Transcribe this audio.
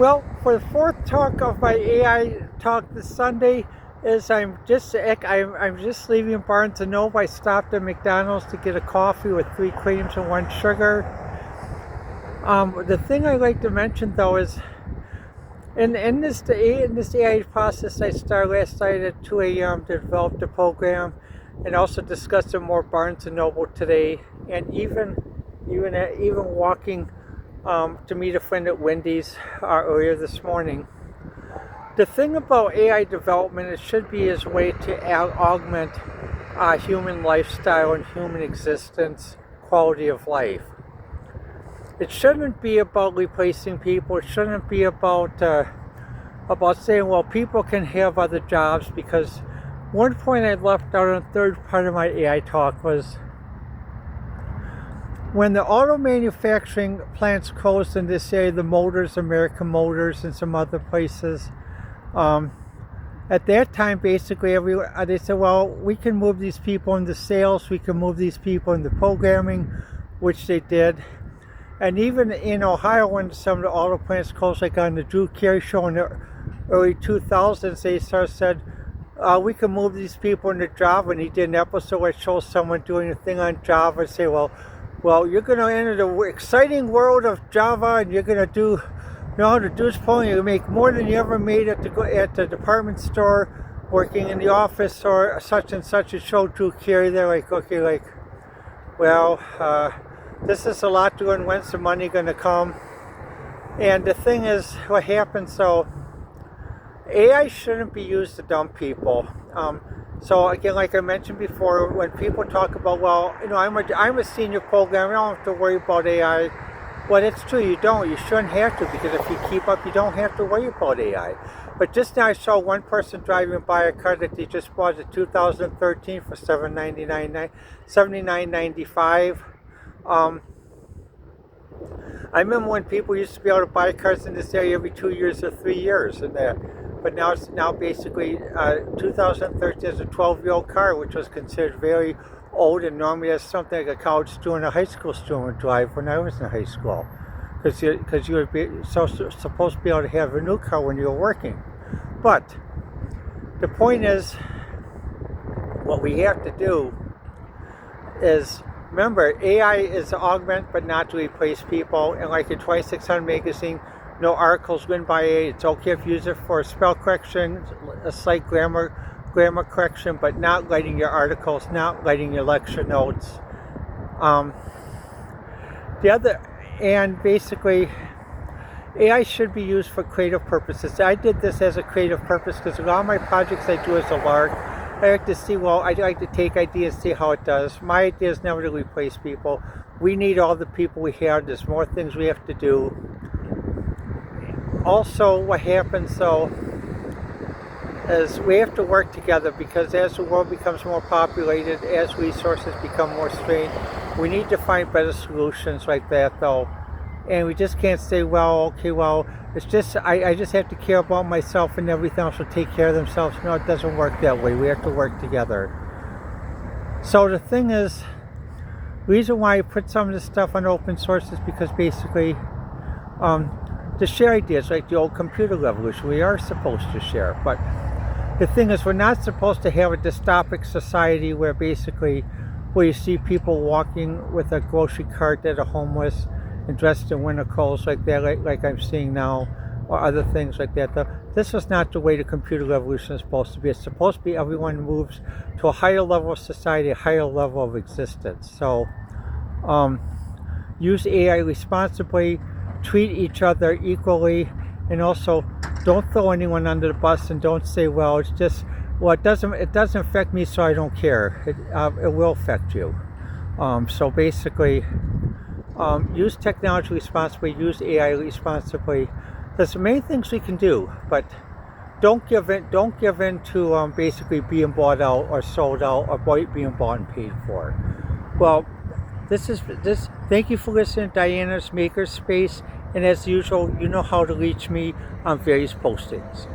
Well, for the fourth talk of my AI talk this Sunday, is I'm just leaving Barnes and Noble. I stopped at McDonald's to get a coffee with 3 creams and 1 sugar. The thing I like to mention though is in this AI process, I started last night at 2 a.m. to develop the program, and also discuss some more Barnes and Noble today, and even walking to meet a friend at Wendy's earlier this morning. The thing about AI development, it should be as a way to augment human lifestyle and human existence, quality of life. It shouldn't be about replacing people. It shouldn't be about saying, well, people can have other jobs. Because one point I left out on the third part of my AI talk was when the auto manufacturing plants closed in this area, the Motors, American Motors, and some other places. At that time, basically, they said, well, we can move these people into sales, we can move these people into programming, which they did. And even in Ohio, when some of the auto plants closed, like on the Drew Carey show in the early 2000s, they said, we can move these people into Java. And he did an episode where it shows someone doing a thing on Java and say, well, you're going to enter the exciting world of Java, and you're going to know how to do this polling. You make more than you ever made at the department store, working in the office, or such and such. It showed Drew Carey there, like, okay, like, well, this is a lot to do, and when's the money going to come? And the thing is, what happens, so AI shouldn't be used to dump people. So again, like I mentioned before, when people talk about, well, I'm a senior programmer, I don't have to worry about AI. Well, it's true, you don't. You shouldn't have to, because if you keep up, you don't have to worry about AI. But just now I saw one person driving by a car that they just bought in 2013 for $79.95. I remember when people used to be able to buy cars in this area every 2 years or 3 years, but now it's basically 2013 is a 12-year-old car, which was considered very old, and normally that's something like a college student, a high school student would drive when I was in high school, because you would be supposed to be able to have a new car when you were working. But the point is, what we have to do is remember, AI is to augment but not to replace people. And like in 2600 magazine, no articles written by AI. It's okay if you use it for spell correction, a slight grammar correction, but not writing your articles, not writing your lecture notes. Basically, AI should be used for creative purposes. I did this as a creative purpose because a lot of my projects I do as a lark. I like to see, I like to take ideas, see how it does. My idea is never to replace people. We need all the people we have. There's more things we have to do. Also, what happens though is we have to work together, because as the world becomes more populated, as resources become more strained, we need to find better solutions like that though. And we just can't say, it's just I just have to care about myself and everything else will take care of themselves. No, it doesn't work that way. We have to work together. So the thing is, the reason why I put some of this stuff on open source is because basically to share ideas, like the old computer revolution, we are supposed to share. But the thing is, we're not supposed to have a dystopic society where you see people walking with a grocery cart that are homeless and dressed in winter clothes like that, like I'm seeing now, or other things like that. This is not the way the computer revolution is supposed to be. It's supposed to be everyone moves to a higher level of society, a higher level of existence. So use AI responsibly, treat each other equally, and also don't throw anyone under the bus, and don't say, it doesn't affect me, so I don't care. It will affect you. So basically, use technology responsibly, use AI responsibly. There's many things we can do, but don't give in to basically being bought out or sold out, or being bought and paid for. Well, thank you for listening to Diana's Makerspace, and as usual, you know how to reach me on various postings.